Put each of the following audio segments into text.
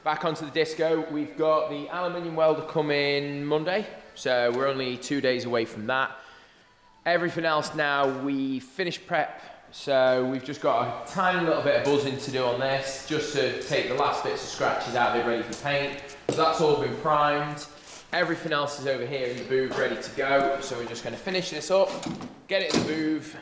Back onto the disco, we've got the aluminium welder coming Monday, so we're only 2 days away from that. Everything else now, we finished prep, so we've just got a tiny little bit of buzzing to do on this, just to take the last bits of scratches out of it ready for paint. So that's all been primed. Everything else is over here in the booth ready to go, so we're just going to finish this up, get it in the booth,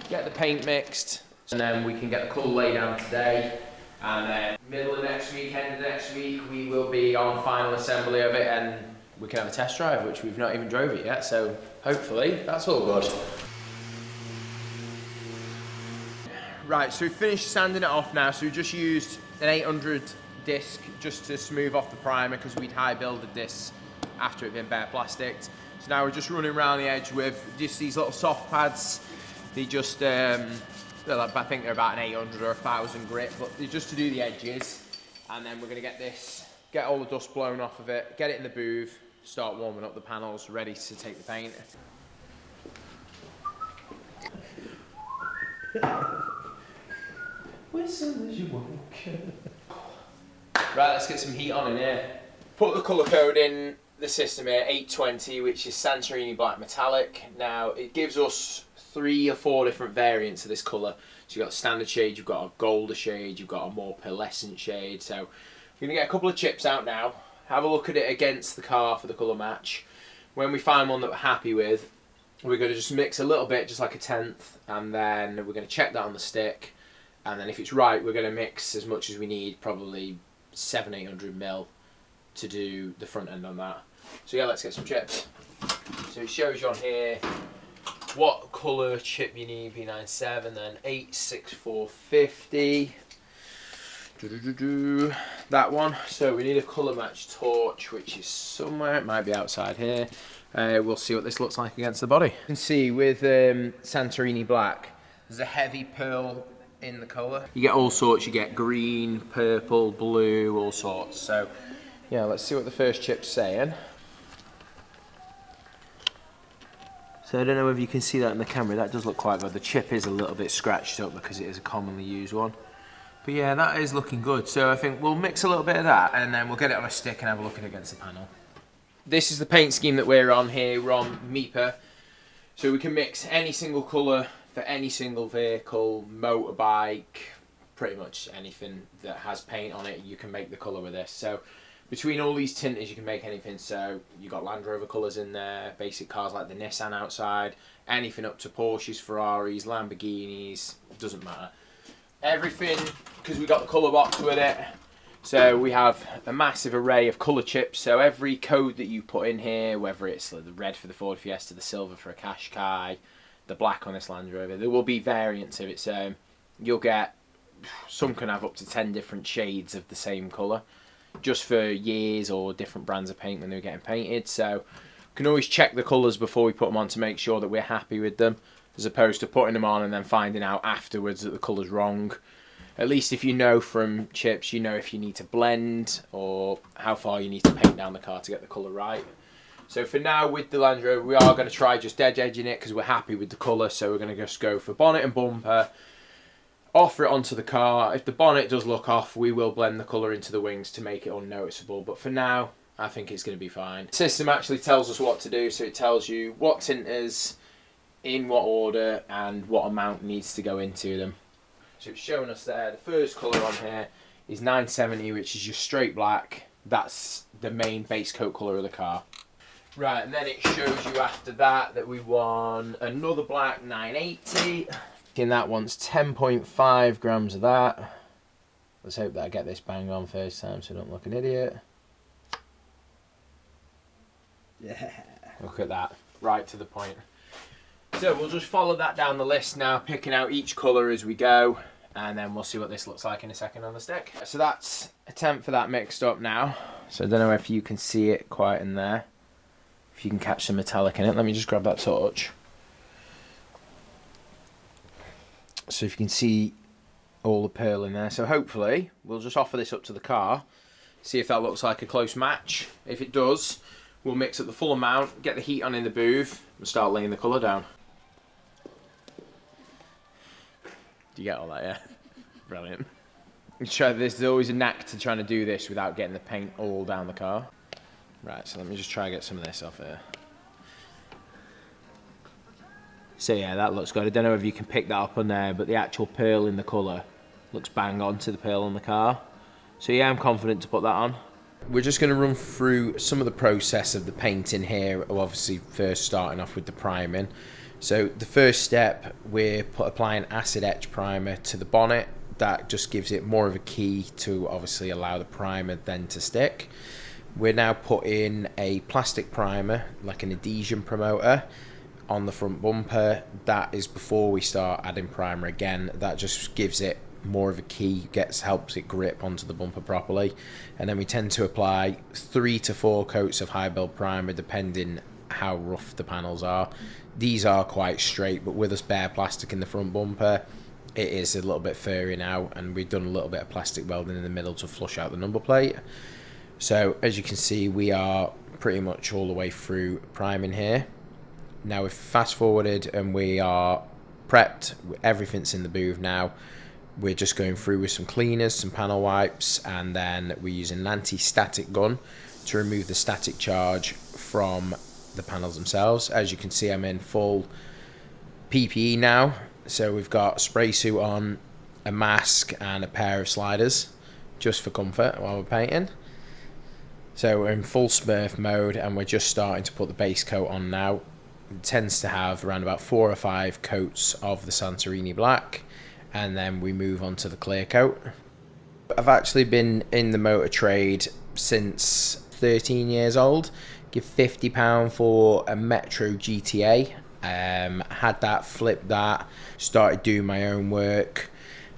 get the paint mixed, and then we can get the colour laid down today. And then middle of next week, end of next week, we will be on final assembly of it and we can have a test drive, which we've not even drove it yet, so hopefully that's all good. Right, so we've finished sanding it off now, so we just used an 800 disc just to smooth off the primer because we'd high builded this after it'd been bare plasticked. So now we're just running around the edge with just these little soft pads. They just, I think they're about an 800 or 1000 grit, but they're just to do the edges. And then we're going to get this, get all the dust blown off of it, get it in the booth, start warming up the panels, ready to take the paint. Whistle as you walk. Right, let's get some heat on in here. Put the colour code in the system here, 820, which is Santorini Black Metallic. Now, it gives us 3 or 4 different variants of this colour. So you've got a standard shade, you've got a golder shade, you've got a more pearlescent shade. So we're going to get a couple of chips out now, have a look at it against the car for the colour match. When we find one that we're happy with, we're going to just mix a little bit, just like a tenth, and then we're going to check that on the stick. And then if it's right, we're going to mix as much as we need, probably 700-800 ml to do the front end on that. So yeah, let's get some chips. So it shows you on here what colour chip you need, B97, then 86450. That one. So we need a colour match torch, which is somewhere, it might be outside here. We'll see what this looks like against the body. You can see with Santorini Black, there's a heavy pearl in the colour. You get all sorts, you get green, purple, blue, all sorts. So yeah, let's see what the first chip's saying. So I don't know if you can see that in the camera, that does look quite good. The chip is a little bit scratched up because it is a commonly used one. But yeah, that is looking good. So I think we'll mix a little bit of that and then we'll get it on a stick and have a look at it against the panel. This is the paint scheme that we're on here. We're on MIPA. So we can mix any single colour for any single vehicle, motorbike, pretty much anything that has paint on it, you can make the colour with this. So between all these tinters you can make anything. So you got Land Rover colours in there, basic cars like the Nissan outside, anything up to Porsches, Ferraris, Lamborghinis, doesn't matter. Everything, because we got the colour box with it, so we have a massive array of colour chips. So every code that you put in here, whether it's the red for the Ford Fiesta, the silver for a Qashqai, the black on this Land Rover, there will be variants of it. So you'll get, some can have up to 10 different shades of the same colour, just for years or different brands of paint when they were getting painted. So you can always check the colours before we put them on to make sure that we're happy with them, as opposed to putting them on and then finding out afterwards that the colour's wrong. At least if you know from chips, you know if you need to blend or how far you need to paint down the car to get the colour right. So for now with the Land Rover, we are going to try just edging it because we're happy with the colour. So we're going to just go for bonnet and bumper, offer it onto the car. If the bonnet does look off, we will blend the colour into the wings to make it unnoticeable. But for now, I think it's going to be fine. The system actually tells us what to do. So it tells you what tinters, in what order, and what amount needs to go into them. So it's showing us there, the first colour on here is 970, which is just straight black. That's the main base coat colour of the car. Right, and then it shows you after that we want another black 980. And that one's 10.5 grams of that. Let's hope that I get this bang on first time so I don't look an idiot. Yeah. Look at that, right to the point. So we'll just follow that down the list now, picking out each colour as we go, and then we'll see what this looks like in a second on the stick. So that's a tenth for that mixed up now. So I don't know if you can see it quite in there. If you can catch some metallic in it. Let me just grab that torch. So if you can see all the pearl in there. So hopefully we'll just offer this up to the car, see if that looks like a close match. If it does, we'll mix up the full amount, get the heat on in the booth, and start laying the colour down. Do you get all that, yeah? Brilliant. There's always a knack to trying to do this without getting the paint all down the car. Right, so let me just try and get some of this off here. So yeah, that looks good. I don't know if you can pick that up on there, but the actual pearl in the colour looks bang on to the pearl on the car. So yeah, I'm confident to put that on. We're just going to run through some of the process of the painting here, obviously first starting off with the priming. So the first step, we're applying acid etch primer to the bonnet. That just gives it more of a key to obviously allow the primer then to stick. We're now putting a plastic primer, like an adhesion promoter, on the front bumper. That is before we start adding primer again. That just gives it more of a key, helps it grip onto the bumper properly. And then we tend to apply 3 to 4 coats of high build primer depending how rough the panels are. These are quite straight, but with us bare plastic in the front bumper, it is a little bit furry now, and we've done a little bit of plastic welding in the middle to flush out the number plate. So as you can see, we are pretty much all the way through priming here. Now we've fast forwarded and we are prepped. Everything's in the booth now. We're just going through with some cleaners, some panel wipes, and then we're using an anti-static gun to remove the static charge from the panels themselves. As you can see, I'm in full PPE now. So we've got a spray suit on, a mask, and a pair of sliders just for comfort while we're painting. So we're in full Smurf mode and we're just starting to put the base coat on now. It tends to have around about 4 or 5 coats of the Santorini black, and then we move on to the clear coat. I've actually been in the motor trade since 13 years old. Give £50 for a Metro GTA. Had that, flipped that, started doing my own work,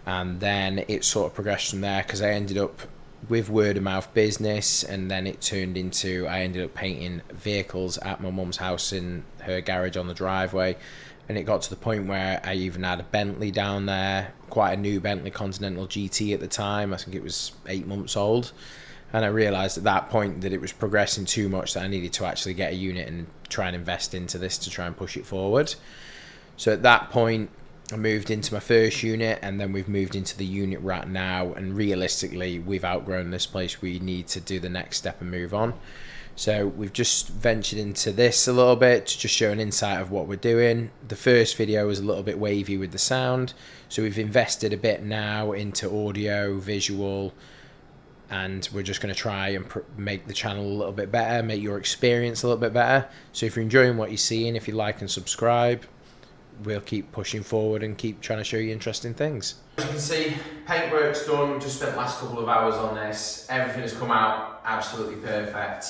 and then it sort of progressed from there because I ended up with word of mouth business, and then it turned into I ended up painting vehicles at my mum's house in her garage on the driveway, and it got to the point where I even had a Bentley down there, quite a new Bentley Continental GT at the time. I think it was 8 months old, and I realised at that point that it was progressing too much, that I needed to actually get a unit and try and invest into this to try and push it forward. So at that point I moved into my first unit, and then we've moved into the unit we're at now, and realistically we've outgrown this place. We need to do the next step and move on. So we've just ventured into this a little bit to just show an insight of what we're doing. The first video was a little bit wavy with the sound, so we've invested a bit now into audio, visual, and we're just going to try and make the channel a little bit better, make your experience a little bit better. So if you're enjoying what you're seeing, if you like and subscribe, we'll keep pushing forward and keep trying to show you interesting things. As you can see, paintwork's done. Just spent the last couple of hours on this. Everything has come out absolutely perfect.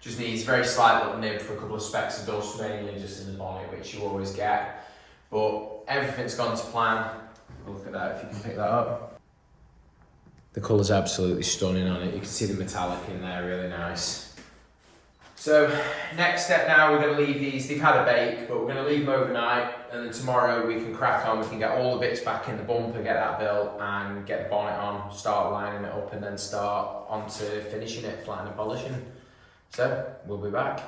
Just needs a very slight little nib for a couple of specks of dust, mainly just in the bonnet, which you always get. But everything's gone to plan. Look at that, if you can pick that up. The colour's absolutely stunning on it. You can see the metallic in there, really nice. So next step now, we're going to leave these. They've had a bake, but we're going to leave them overnight, and then tomorrow we can crack on. We can get all the bits back in the bumper, get that built, and get the bonnet on, start lining it up, and then start on to finishing it, flattening and polishing. So we'll be back.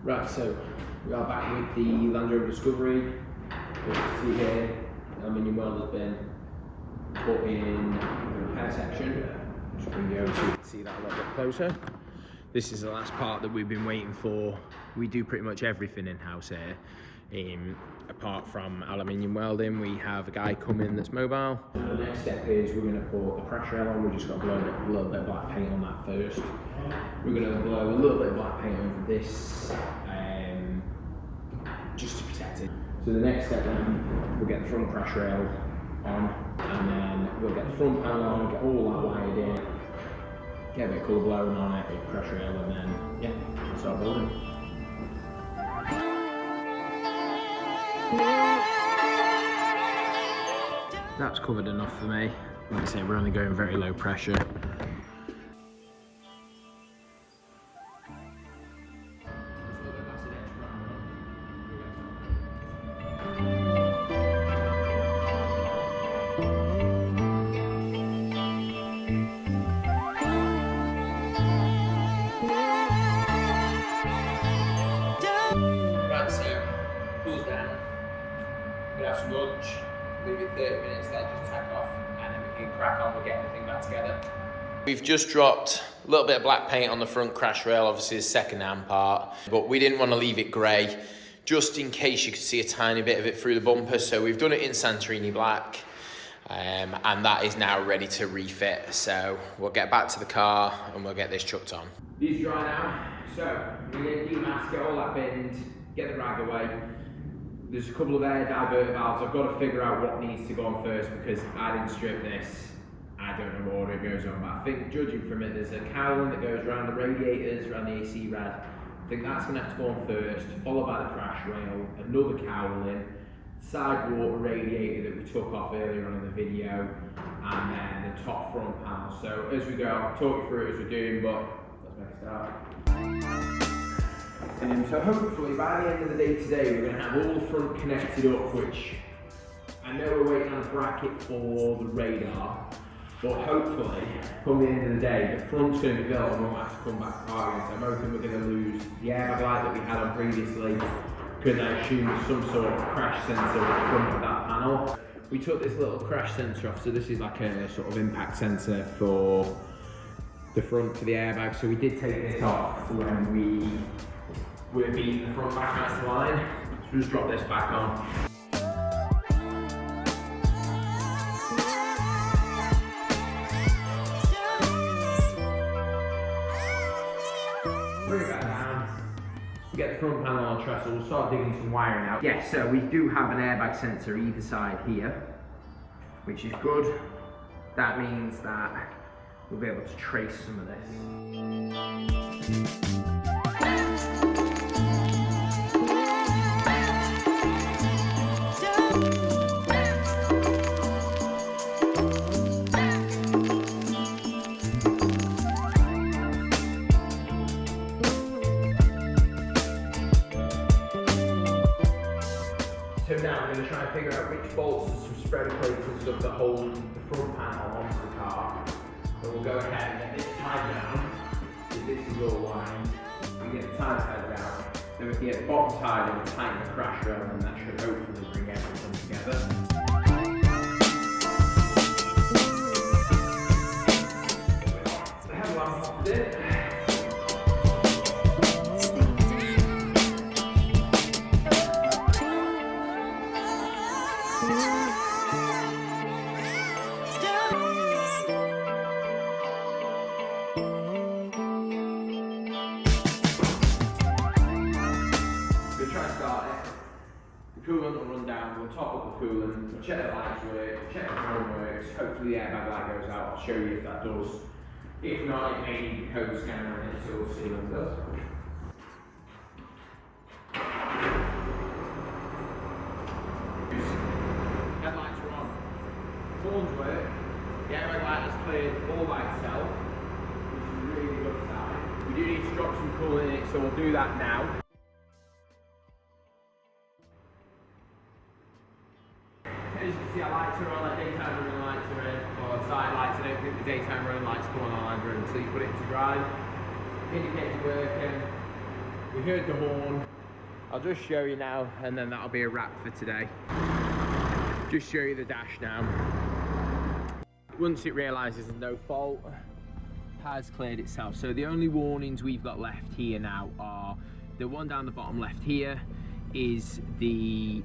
Right, so we are back with the Land Rover Discovery. As you can see here, the aluminium weld has been put in the repair section. Just bring you over so you can see that a little bit closer. This is the last part that we've been waiting for. We do pretty much everything in-house here. Apart from aluminium welding, we have a guy coming that's mobile. The next step is we're going to put the pressure rail on. We've just got to blow a little bit of black paint on that first. We're going to blow a little bit of black paint over this, just to protect it. So the next step then, we'll get the front crash rail on, and then we'll get the front panel on, get all that wired in, get a bit of colour blown on it, with crash rail, and then, yeah, we'll start building. That's covered enough for me. Like I say, we're only going very low pressure. cools down, we'll have some lunch, leave it 30 minutes, then just tack off, and then we can crack on with getting the thing back together. We've just dropped a little bit of black paint on the front crash rail, obviously the second-hand part, but we didn't want to leave it grey, just in case you could see a tiny bit of it through the bumper. So we've done it in Santorini black, and that is now ready to refit. So we'll get back to the car and we'll get this chucked on. These dry now, so we're going to demask, get all that binned, get the rag away. There's a couple of air divert valves. I've got to figure out what needs to go on first because I didn't strip this. I don't know what order it goes on, but I think judging from it, there's a cowling that goes around the radiators, around the AC rad. I think that's going to have to go on first, followed by the crash rail, another cowling, side water radiator that we took off earlier on in the video, and then the top front panel. So as we go, I'll talk you through it as we're doing, but let's make a start. So hopefully by the end of the day today, we're going to have all the front connected up, which I know we're waiting on a bracket for the radar, but hopefully, come the end of the day, the front's going to be built and we won't have to come back parking. So I'm hoping we're going to lose the airbag light that we had on previously, because I assume there's some sort of crash sensor at the front of that panel. We took this little crash sensor off, so this is like a sort of impact sensor for the front for the airbag. So we did take this off when we were beating the front back out to line. So we'll just drop this back on. Bring it back down. Get the front panel on trestle, we'll start digging some wiring out. Yes, so we do have an airbag sensor either side here, which is good. That means that we'll be able to trace some of this. So now I'm going to try and figure out which bolts and some spreader plates and stuff that hold the front panel onto the car. So we'll go ahead and get this tied down, because this is all lined. We get the tie tied down, then we can get the bottom tied and tighten the crash rail, and that should hopefully bring everything together. The headlamp popped in. Coolant will run down, we'll top up the coolant, we'll check the lights work, we'll check the drone works, hopefully the airbag light goes out, I'll show you if that does. If not, it may need the code scanner and it, so we'll see what it does. Headlights are on, horns work, the airbag light has cleared all by itself, which is a really good sign. We do need to drop some coolant in it, so we'll do that now. As you can see, our lights are on, our daytime running lights are in, or side lights. I don't think the daytime running lights come on Land Rover until you put it into drive. Indicator working. We heard the horn. I'll just show you now, and then that'll be a wrap for today. Just show you the dash now. Once it realises there's no fault, has cleared itself. So the only warnings we've got left here now are the one down the bottom left here is the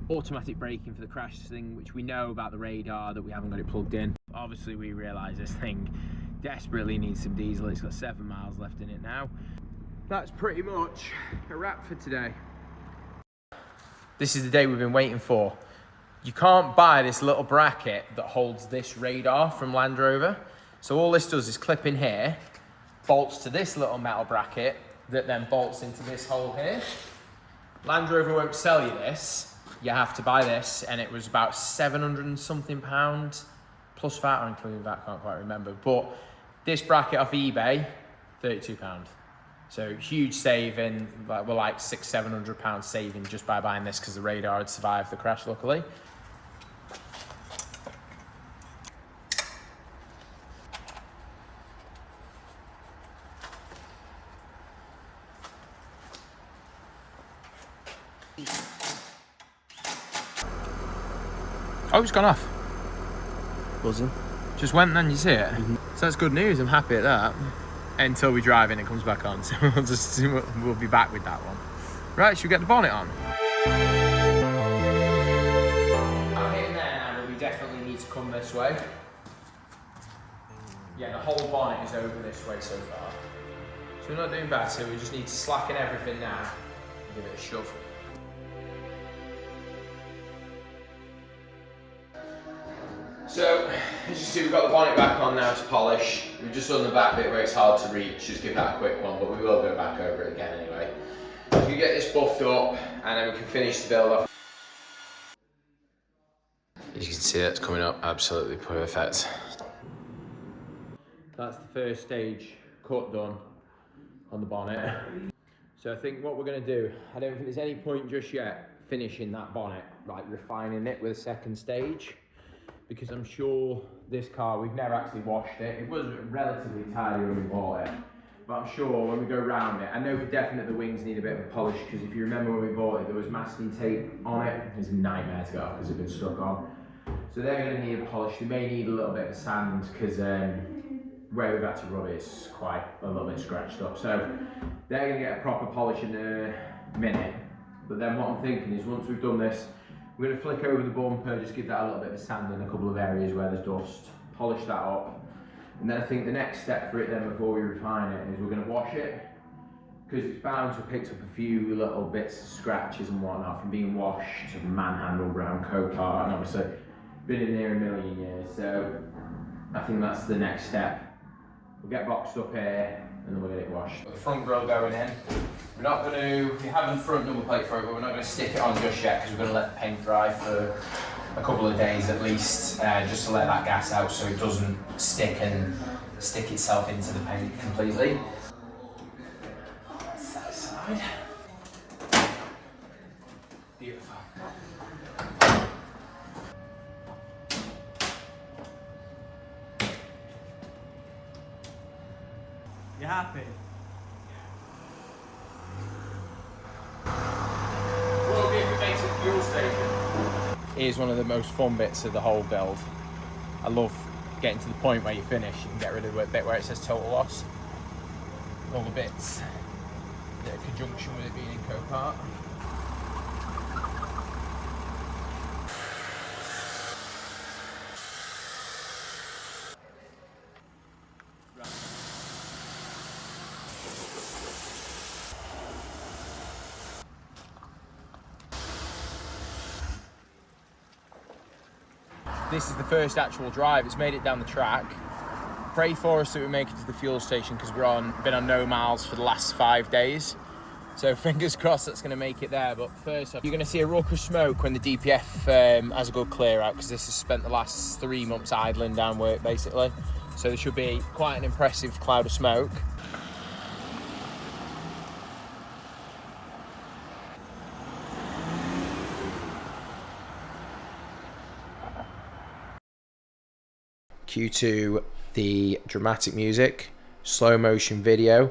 automatic braking for the crash thing, which we know about the radar that we haven't got it plugged in. Obviously we realise this thing desperately needs some diesel. It's got 7 miles left in it now. That's pretty much a wrap for today. This is the day we've been waiting for. You can't buy this little bracket that holds this radar from Land Rover. So all this does is clip in here, bolts to this little metal bracket that then bolts into this hole here. Land Rover won't sell you this. You have to buy this, and it was about 700 and something pounds plus VAT, or including VAT, can't quite remember. But this bracket off eBay, £32. So huge saving, like we're like £600-700 saving just by buying this because the radar had survived the crash, luckily. Yeah. Oh, it's gone off. Buzzing. Just went then, you see it? So that's good news, I'm happy at that. Until we drive in, it comes back on, so we'll be back with that one. Right, should we get the bonnet on? Out here now, we definitely need to come this way. Yeah, the whole bonnet is over this way so far. So we're not doing bad, so we just need to slacken everything now and give it a shove. So, as you see, we've got the bonnet back on now to polish. We've just done the back bit where it's hard to reach, just give that a quick one, but we will go back over it again anyway. So we get this buffed up, and then we can finish the build off. As you can see, that's coming up absolutely perfect. That's the first stage cut done on the bonnet. So I think what we're going to do, I don't think there's any point just yet finishing that bonnet, like refining it with a second stage. Because I'm sure this car, we've never actually washed it. It was relatively tidy when we bought it. But I'm sure when we go round it, I know for definite the wings need a bit of a polish, because if you remember when we bought it, there was masking tape on it. It was a nightmare to get off because it had been stuck on. So they're going to need a polish. They may need a little bit of sand because where we've had to rub it is quite a little bit scratched up. So they're going to get a proper polish in a minute. But then what I'm thinking is once we've done this, we're going to flick over the bumper, just give that a little bit of sand in a couple of areas where there's dust, polish that up. And then I think the next step for it then before we refine it is we're going to wash it, because it's bound to have picked up a few little bits of scratches and whatnot from being washed and manhandled around copart, and obviously been in there a million years. So I think that's the next step. We'll get boxed up here and then we'll get it washed. The front grille going in. We're not going to, we have the front number plate for it, but we're not going to stick it on just yet because we're going to let the paint dry for a couple of days at least, just to let that gas out so it doesn't stick itself into the paint completely. That's that side. Beautiful. You happy? Well, if it makes a fuel station. Here's one of the most fun bits of the whole build. I love getting to the point where you finish, you can get rid of the bit where it says total loss. All the bits in conjunction with it being in copart. This is the first actual drive. It's made it down the track. Pray for us that we make it to the fuel station because been on no miles for the last 5 days. So fingers crossed that's going to make it there. But first off, you're going to see a ruck of smoke when the DPF has a good clear out, because this has spent the last 3 months idling down work basically. So there should be quite an impressive cloud of smoke. Cue to the dramatic music, slow motion video.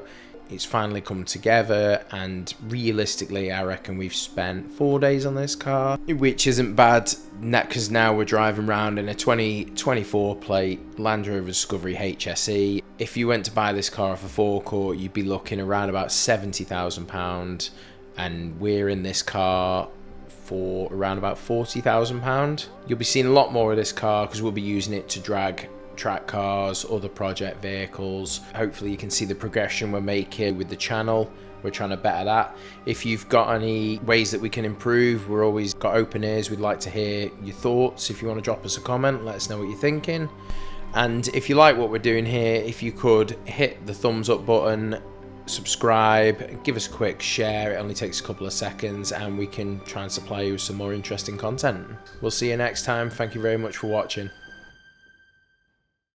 It's finally come together, and realistically I reckon we've spent 4 days on this car, which isn't bad because now we're driving around in a 2024 plate Land Rover Discovery HSE. If you went to buy this car off a forecourt, you'd be looking around about £70,000, and we're in this car for around about £40,000. You'll be seeing a lot more of this car because we'll be using it to drag track cars, other project vehicles. Hopefully you can see the progression we're making with the channel. We're trying to better that. If you've got any ways that we can improve, we're always got open ears. We'd like to hear your thoughts. If you want to drop us a comment, let us know what you're thinking. And if you like what we're doing here, if you could hit the thumbs up button, subscribe, give us a quick share. It only takes a couple of seconds and we can try and supply you with some more interesting content. We'll see you next time. Thank you very much for watching.